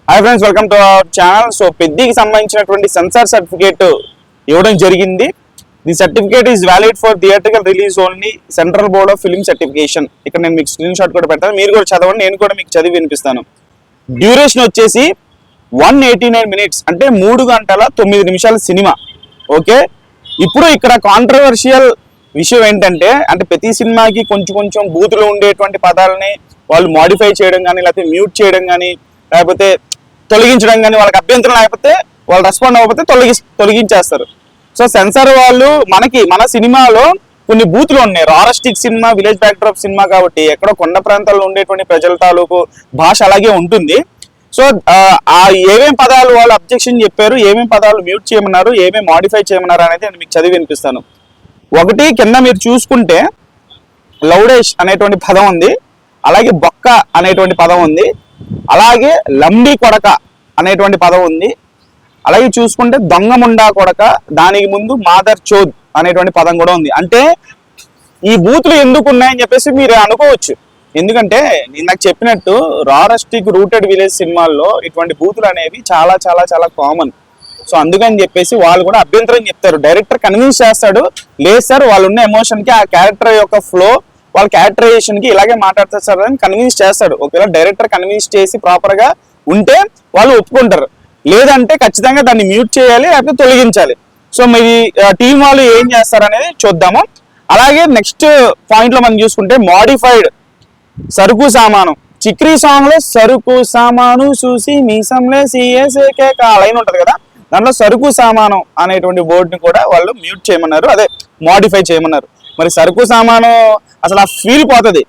Hi friends, welcome to our channel. So పెద్దికి సంబంధించినటువంటి censor certificate ఇవ్వడం జరిగింది. The certificate is valid for theatrical release only, central board of film certification. ఇక్కడ నేను మీకు screen shot కూడా పెడతాను, మీరు కూడా చదవండి, నేను కూడా మీకు చదివి వినిపిస్తాను. డ్యూరేషన్ వచ్చేసి 189 minutes, అంటే 3 గంటల 9 నిమిషాల సినిమా. ఓకే, ఇప్పుడు ఇక్కడ కాంట్రవర్షియల్ విషయం ఏంటంటే, అంటే ప్రతి సినిమాకి కొంచెం బూతులు ఉండేటువంటి పదాలని వాళ్ళు మాడిఫై చేయడం కానీ, లేకపోతే మ్యూట్ చేయడం కానీ, లేకపోతే తొలగించడం కానీ, వాళ్ళకి అభ్యంతరం లేకపోతే వాళ్ళు రెస్పాండ్ అవ్వకపోతే తొలగించేస్తారు. సో సెన్సార్ వాళ్ళు మన సినిమాలో కొన్ని బూతులు ఉన్నాయి. రారస్టిక్ సినిమా, విలేజ్ బ్యాక్డ్రాప్ సినిమా కాబట్టి ఎక్కడో కొండ ప్రాంతాల్లో ఉండేటువంటి ప్రజల తాలూకు భాష అలాగే ఉంటుంది. సో ఏమేం పదాలు వాళ్ళు అబ్జెక్షన్ చెప్పారు, ఏమేం పదాలు మ్యూట్ చేయమన్నారు, ఏమేమి మాడిఫై చేయమన్నారు అనేది నేను మీకు చదివి వినిపిస్తాను. ఒకటి, కింద మీరు చూసుకుంటే లౌడేష్ అనేటువంటి పదం ఉంది, అలాగే బొక్క అనేటువంటి పదం ఉంది, అలాగే లంబి కొడక అనేటువంటి పదం ఉంది, అలాగే చూసుకుంటే దొంగ ముండా కొడక, దానికి ముందు మాదర్ చోద్ అనేటువంటి పదం కూడా ఉంది. అంటే ఈ బూతులు ఎందుకు ఉన్నాయని చెప్పేసి మీరు అనుకోవచ్చు. ఎందుకంటే నేను నాకు చెప్పినట్టు రారస్టిక్ రూటెడ్ విలేజ్ సినిమాల్లో ఇటువంటి బూతులు అనేవి చాలా చాలా చాలా కామన్. సో అందుకని చెప్పేసి వాళ్ళు కూడా అభ్యంతరం చెప్తారు. డైరెక్టర్ కన్విన్స్ చేస్తాడు, లేదు సార్ వాళ్ళు ఉన్న ఎమోషన్కి, ఆ క్యారెక్టర్ యొక్క ఫ్లో, వాళ్ళ క్యారెక్టరైజేషన్కి ఇలాగే మాట్లాడతారు సార్ అని కన్విన్స్ చేస్తాడు. ఒకవేళ డైరెక్టర్ కన్విన్స్ చేసి ప్రాపర్గా ఉంటే వాళ్ళు ఒప్పుకుంటారు, లేదంటే ఖచ్చితంగా దాన్ని మ్యూట్ చేయాలి, లేకపోతే తొలగించాలి. సో మీ టీం వాళ్ళు ఏం చేస్తారనేది చూద్దాము. అలాగే నెక్స్ట్ పాయింట్లో మనం చూసుకుంటే మాడిఫైడ్ సరుకు సామానం. చిక్రీ సాంగ్ లో సరుకు సామాను చూసి మీసంలే సిఏసేకే లైన్ ఉంటది కదా, దాంట్లో సరుకు సామానం అనేటువంటి వర్డ్ని కూడా వాళ్ళు మ్యూట్ చేయమన్నారు, అదే మాడిఫై చేయమన్నారు. మరి సరుకు సామాను అసలు ఆ ఫీల్ పోతుంది.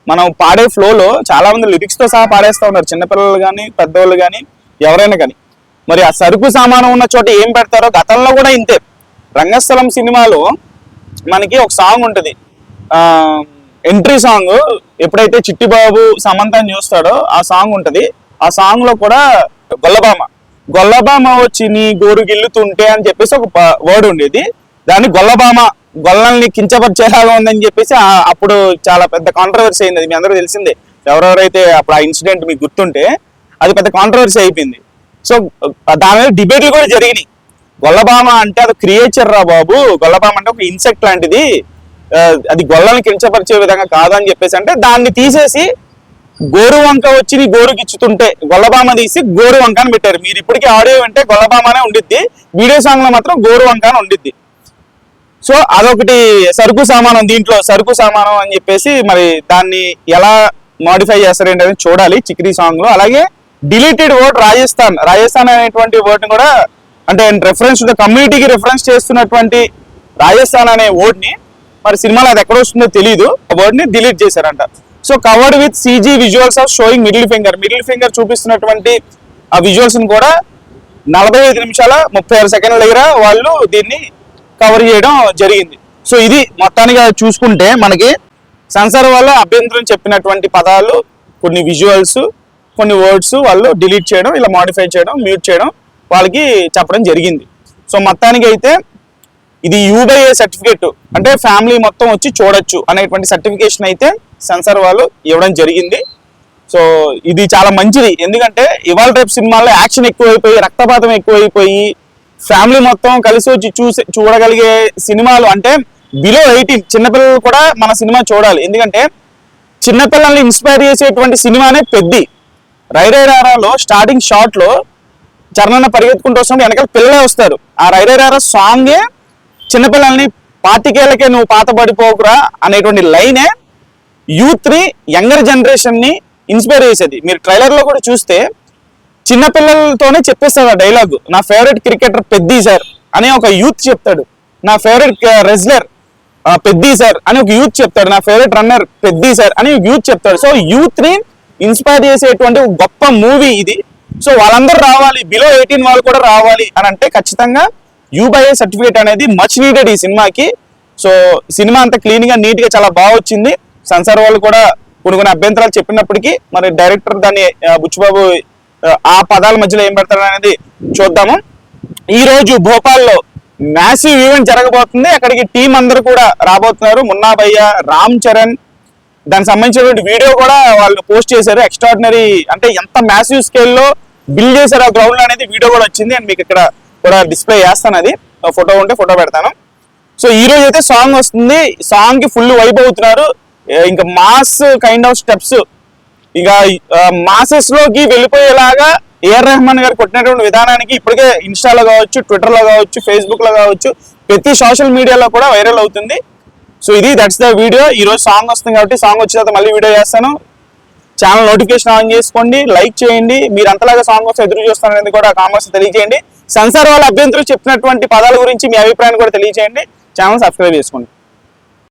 మనం పాడే ఫ్లోలో చాలా మంది లిరిక్స్తో సహా పాడేస్తూ ఉన్నారు, చిన్నపిల్లలు కానీ పెద్దవాళ్ళు కానీ ఎవరైనా కానీ. మరి ఆ సరుకు సామానం ఉన్న చోట ఏం పెడతారో గతంలో కూడా ఇంతే. రంగస్థలం సినిమాలో మనకి ఒక సాంగ్ ఉంటుంది, ఎంట్రీ సాంగ్. ఎప్పుడైతే చిట్టిబాబు సమంతని చూస్తాడో ఆ సాంగ్ ఉంటుంది. ఆ సాంగ్ లో కూడా గొల్లబామ వచ్చి నీ గోరు గిల్లుతుంటే అని చెప్పేసి ఒక వర్డ్ ఉండేది. దాన్ని గొల్లల్ని కించపరిచేలాగా ఉందని చెప్పేసి అప్పుడు చాలా పెద్ద కాంట్రవర్సీ అయింది. అది మీ అందరూ తెలిసిందే. ఎవరెవరైతే అప్పుడు ఆ ఇన్సిడెంట్ మీకు గుర్తుంటే అది పెద్ద కాంట్రవర్సీ అయిపోయింది. సో దాని మీద డిబేట్లు కూడా జరిగినాయి. గొల్లబామ అంటే అది క్రియేచర్ రా బాబు, గొల్లబామ అంటే ఒక ఇన్సెక్ట్ లాంటిది, అది గొల్లని కించపరిచే విధంగా కాదని చెప్పేసి అంటే దాన్ని తీసేసి గోరు వంక వచ్చి నీ గోరుకి ఇచ్చుతుంటే గొల్లబామ తీసి గోరు వంక అని పెట్టారు. మీరు ఇప్పటికీ ఆడియో వింటే గొల్లబామనే ఉండిద్ది, వీడియో సాంగ్ లో మాత్రం గోరు వంక అని ఉండిద్ది. సో అదొకటి సరుకు సామానం. దీంట్లో సరుకు సామానం అని చెప్పేసి మరి దాన్ని ఎలా మాడిఫై చేస్తారు ఏంటనేది చూడాలి చిక్రీ సాంగ్ లో. అలాగే డిలీటెడ్ వర్డ్ రాజస్థాన్ అనేటువంటి వర్డ్ ని కూడా, అంటే రెఫరెన్స్ టు ద కమ్యూనిటీకి రెఫరెన్స్ చేస్తున్నటువంటి రాజస్థాన్ అనే వర్డ్ ని మరి సినిమాలో అది ఎక్కడ వస్తుందో తెలియదు, ఆ వర్డ్ ని డిలీట్ చేశారంట. So covered with CG visuals of showing middle finger చూపిస్తున్నటువంటి ఆ విజువల్స్ ని కూడా 45 నిమిషాల 36 సెకండ్ల దగ్గర వాళ్ళు దీన్ని కవర్ చేయడం జరిగింది. సో ఇది మొత్తానికి చూసుకుంటే మనకి సెన్సార్ వాళ్ళు అభ్యంతరం చెప్పినటువంటి పదాలు, కొన్ని విజువల్స్, కొన్ని వర్డ్స్ వాళ్ళు డిలీట్ చేయడం, ఇలా మాడిఫై చేయడం, మ్యూట్ చేయడం వాళ్ళకి చెప్పడం జరిగింది. సో మొత్తానికి అయితే ఇది UBA సర్టిఫికేట్, అంటే ఫ్యామిలీ మొత్తం వచ్చి చూడొచ్చు అనేటువంటి సర్టిఫికేషన్ అయితే సెన్సార్ వాళ్ళు ఇవ్వడం జరిగింది. సో ఇది చాలా మంచిది. ఎందుకంటే ఇవాళ రేపు సినిమాల్లో యాక్షన్ ఎక్కువైపోయి, రక్తపాతం ఎక్కువైపోయి, ఫ్యామిలీ మొత్తం కలిసి వచ్చి చూడగలిగే సినిమాలు అంటే బిలో 18 చిన్నపిల్లలు కూడా మన సినిమా చూడాలి. ఎందుకంటే చిన్నపిల్లల్ని ఇన్స్పైర్ చేసేటువంటి సినిమానే పెద్ది. రైరైరారాలో స్టార్టింగ్ షాట్ లో చరణన్న పరిగెత్తుకుంటూ వస్తున్నప్పుడు వెనకాల పిల్లలే వస్తారు. ఆ రైరైరారా సాంగే చిన్నపిల్లల్ని పాతికేళ్ళకే నువ్వు పాత పడిపోకురా అనేటువంటి లైనే యూత్ ని, యంగర్ జనరేషన్ ని ఇన్స్పైర్ చేసేది. మీరు ట్రైలర్ లో కూడా చూస్తే చిన్నపిల్లలతోనే చెప్పేస్తాడు ఆ డైలాగ్. నా ఫేవరెట్ క్రికెటర్ పెద్ది సార్ అని ఒక యూత్ చెప్తాడు, నా ఫేవరెట్ రెజ్లర్ పెద్ది సార్ అని ఒక యూత్ చెప్తాడు, నా ఫేవరెట్ రన్నర్ పెద్ది సార్ అని ఒక యూత్ చెప్తాడు. సో యూత్ ని ఇన్స్పైర్ చేసేటువంటి ఒక గొప్ప మూవీ ఇది. సో వాళ్ళందరూ రావాలి, బిలో 18 వాళ్ళు కూడా రావాలి అని అంటే ఖచ్చితంగా UBA సర్టిఫికేట్ అనేది మచ్ నీడెడ్ ఈ సినిమాకి. సో సినిమా అంతా క్లీన్ గా, నీట్ గా చాలా బాగా వచ్చింది. సెన్సార్ వాళ్ళు కూడా కొన్ని అభ్యంతరాలు చెప్పినప్పటికీ మరి డైరెక్టర్ దాన్ని బుచ్చిబాబు ఆ పదాల మధ్యలో ఏం పెడతారు అనేది చూద్దాము. ఈ రోజు భోపాల్లో మ్యాసివ్ ఈవెంట్ జరగబోతుంది. అక్కడికి టీం అందరూ కూడా రాబోతున్నారు. మున్నా భయ్య, రామ్ చరణ్, దానికి సంబంధించినటువంటి వీడియో కూడా వాళ్ళు పోస్ట్ చేశారు. ఎక్స్ట్రాడినరీ, అంటే ఎంత మ్యాసివ్ స్కేల్లో బిల్డ్ చేశారు ఆ గ్రౌండ్ లో అనేది వీడియో కూడా వచ్చింది. అండ్ మీకు ఇక్కడ కూడా డిస్ప్లే చేస్తాను, అది ఫోటో ఉంటే ఫోటో పెడతాను. సో ఈ రోజు అయితే సాంగ్ వస్తుంది, సాంగ్ కి ఫుల్ వైబ్ అవుతున్నారు. ఇంకా మాస్ కైండ్ ఆఫ్ స్టెప్స్, ఇక మాసెస్ లోకి వెళ్ళిపోయేలాగా ఏఆర్ రెహమాన్ గారు కొట్టినటువంటి విధానానికి ఇప్పటికే ఇన్స్టాలో కావచ్చు, ట్విట్టర్ లో కావచ్చు, ఫేస్బుక్ లో కావచ్చు, ప్రతి సోషల్ మీడియాలో కూడా వైరల్ అవుతుంది. సో ఇది దట్స్ ద వీడియో. ఈ రోజు సాంగ్ వస్తుంది కాబట్టి సాంగ్ వచ్చిన తర్వాత మళ్ళీ వీడియో చేస్తాను. ఛానల్ నోటిఫికేషన్ ఆన్ చేసుకోండి, లైక్ చేయండి. మీరు అంతలాగా సాంగ్ వస్తే ఎదురు చూస్తారనేది కూడా కామెంట్స్ తెలియజేయండి. సెన్సార్ వాళ్ళ అభ్యంతరం చెప్పినటువంటి పదాల గురించి మీ అభిప్రాయాన్ని కూడా తెలియజేయండి. ఛానల్ సబ్స్క్రైబ్ చేసుకోండి.